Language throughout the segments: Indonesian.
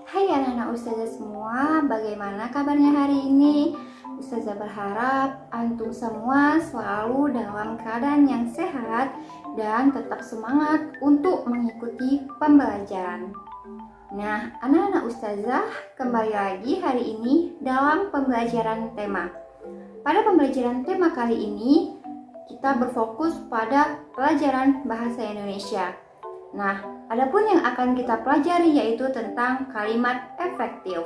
Hai anak-anak Ustazah semua, bagaimana kabarnya hari ini? Ustazah berharap antum semua selalu dalam keadaan yang sehat dan tetap semangat untuk mengikuti pembelajaran. Nah, anak-anak Ustazah kembali lagi hari ini dalam pembelajaran tema. Pada pembelajaran tema kali ini, kita berfokus pada pelajaran bahasa Indonesia. Nah, adapun yang akan kita pelajari yaitu tentang kalimat efektif.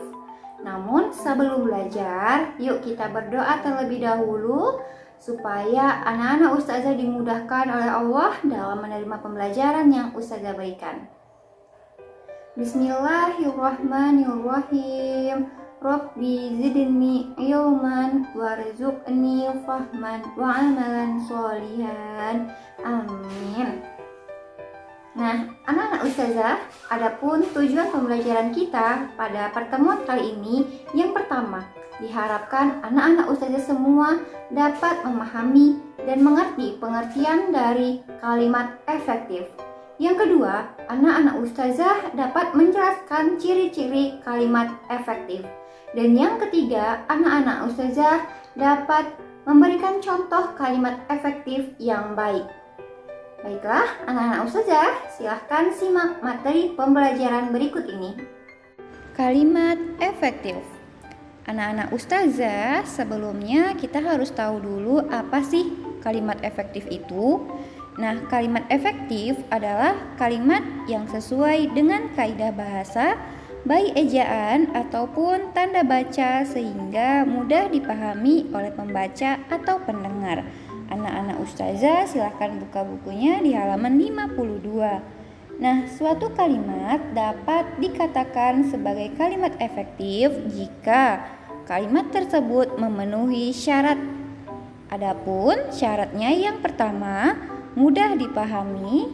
Namun sebelum belajar, yuk kita berdoa terlebih dahulu supaya anak-anak Ustazah dimudahkan oleh Allah dalam menerima pembelajaran yang Ustazah berikan. Bismillahirrahmanirrahim. Rabbi zidni ilman warzuqni fahman wa amalan sholihan. Amin. Nah, anak-anak Ustazah, adapun tujuan pembelajaran kita pada pertemuan kali ini, yang pertama, diharapkan anak-anak Ustazah semua dapat memahami dan mengerti pengertian dari kalimat efektif. Yang kedua, anak-anak Ustazah dapat menjelaskan ciri-ciri kalimat efektif. Dan yang ketiga, anak-anak Ustazah dapat memberikan contoh kalimat efektif yang baik. Baiklah, anak-anak Ustazah, silahkan simak materi pembelajaran berikut ini. Kalimat efektif. Anak-anak Ustazah, sebelumnya kita harus tahu dulu apa sih kalimat efektif itu. Nah, kalimat efektif adalah kalimat yang sesuai dengan kaidah bahasa, baik ejaan ataupun tanda baca sehingga mudah dipahami oleh pembaca atau pendengar. Anak-anak Ustazah silahkan buka bukunya di halaman 52. Nah, suatu kalimat dapat dikatakan sebagai kalimat efektif jika kalimat tersebut memenuhi syarat. Adapun syaratnya yang pertama, mudah dipahami.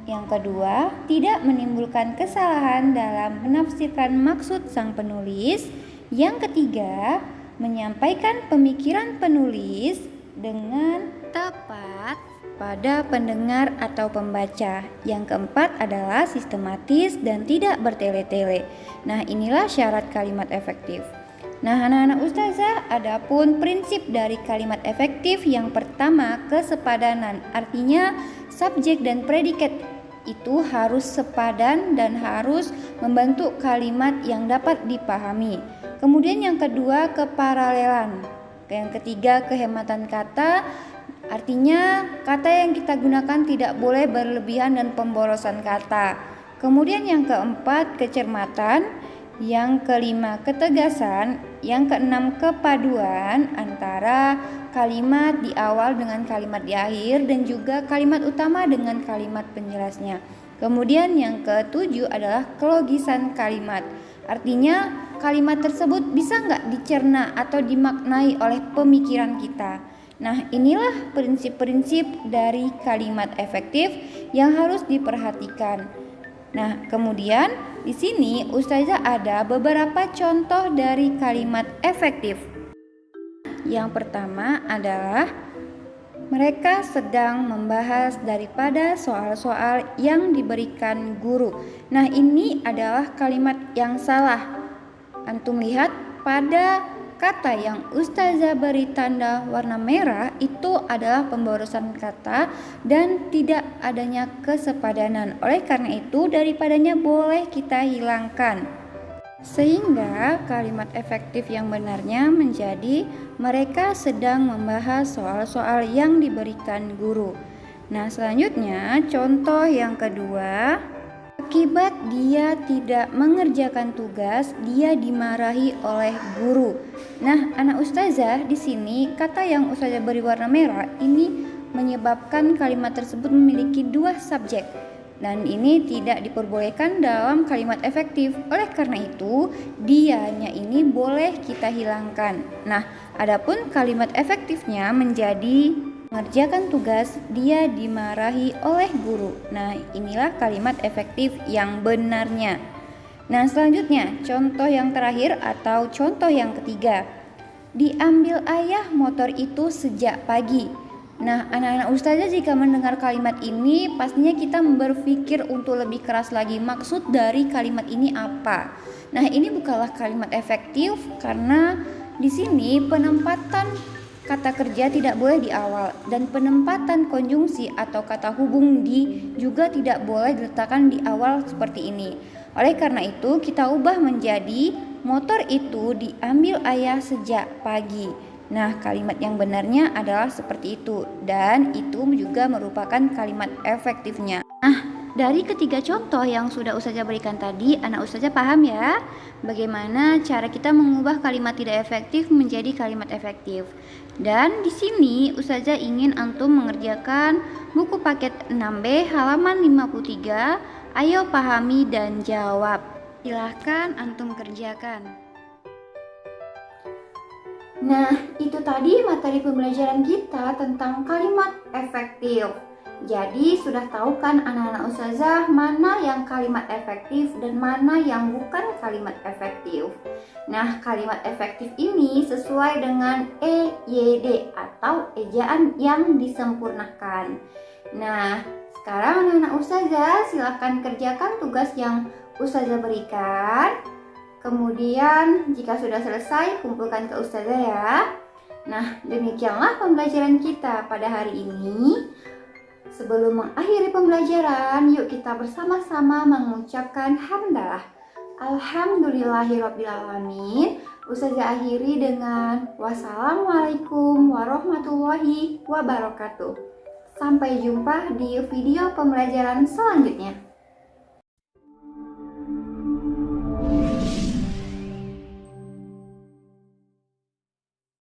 Yang kedua, tidak menimbulkan kesalahan dalam menafsirkan maksud sang penulis. Yang ketiga, menyampaikan pemikiran penulis dengan tepat pada pendengar atau pembaca. Yang keempat adalah sistematis dan tidak bertele-tele. Nah, inilah syarat kalimat efektif. Nah, anak-anak Ustazah, adapun prinsip dari kalimat efektif yang pertama, kesepadanan. Artinya subjek dan predikat itu harus sepadan dan harus membentuk kalimat yang dapat dipahami. Kemudian yang kedua, keparalelan. Yang ketiga, kehematan kata. Artinya kata yang kita gunakan tidak boleh berlebihan dan pemborosan kata. Kemudian yang keempat, kecermatan. Yang kelima, ketegasan. Yang keenam, kepaduan antara kalimat di awal dengan kalimat di akhir dan juga kalimat utama dengan kalimat penjelasnya. Kemudian yang ketujuh adalah kelogisan kalimat. Artinya kalimat tersebut bisa nggak dicerna atau dimaknai oleh pemikiran kita. Nah, inilah prinsip-prinsip dari kalimat efektif yang harus diperhatikan. Nah, kemudian di sini Ustazah ada beberapa contoh dari kalimat efektif. Yang pertama adalah mereka sedang membahas daripada soal-soal yang diberikan guru. Nah, ini adalah kalimat yang salah. Antum lihat pada kata yang Ustazah beri tanda warna merah itu adalah pemborosan kata dan tidak adanya kesepadanan. Oleh karena itu daripadanya boleh kita hilangkan. Sehingga kalimat efektif yang benarnya menjadi mereka sedang membahas soal-soal yang diberikan guru. Nah, selanjutnya contoh yang kedua, akibat dia tidak mengerjakan tugas, dia dimarahi oleh guru. Nah, anak Ustazah, di sini kata yang Ustazah beri warna merah ini menyebabkan kalimat tersebut memiliki dua subjek. Dan ini tidak diperbolehkan dalam kalimat efektif. Oleh karena itu, dianya ini boleh kita hilangkan. Nah, adapun kalimat efektifnya menjadi mengerjakan tugas, dia dimarahi oleh guru. Nah, inilah kalimat efektif yang benarnya. Nah, selanjutnya contoh yang terakhir atau contoh yang ketiga. Diambil ayah motor itu sejak pagi. Nah, anak-anak ustazah jika mendengar kalimat ini, pastinya kita berpikir untuk lebih keras lagi maksud dari kalimat ini apa. Nah, ini bukanlah kalimat efektif karena di sini penempatan kata kerja tidak boleh di awal dan penempatan konjungsi atau kata hubung di juga tidak boleh diletakkan di awal seperti ini. Oleh karena itu, kita ubah menjadi motor itu diambil ayah sejak pagi. Nah, kalimat yang benarnya adalah seperti itu dan itu juga merupakan kalimat efektifnya. Nah, dari ketiga contoh yang sudah Ustazah berikan tadi, anak Ustazah paham ya bagaimana cara kita mengubah kalimat tidak efektif menjadi kalimat efektif. Dan di sini Ustazah ingin antum mengerjakan buku paket 6B halaman 53. Ayo pahami dan jawab. Silahkan antum kerjakan. Nah, itu tadi materi pembelajaran kita tentang kalimat efektif. Jadi, sudah tahu kan anak-anak ustazah mana yang kalimat efektif dan mana yang bukan kalimat efektif. Nah, kalimat efektif ini sesuai dengan EYD atau ejaan yang disempurnakan. Nah, sekarang anak-anak ustazah silakan kerjakan tugas yang ustazah berikan. Kemudian jika sudah selesai, kumpulkan ke ustazah ya. Nah, demikianlah pembelajaran kita pada hari ini. Sebelum mengakhiri pembelajaran, yuk kita bersama-sama mengucapkan hamdalah. Alhamdulillahirrabbilalamin. Ustazah akhiri dengan wassalamualaikum warahmatullahi wabarakatuh. Sampai jumpa di video pembelajaran selanjutnya.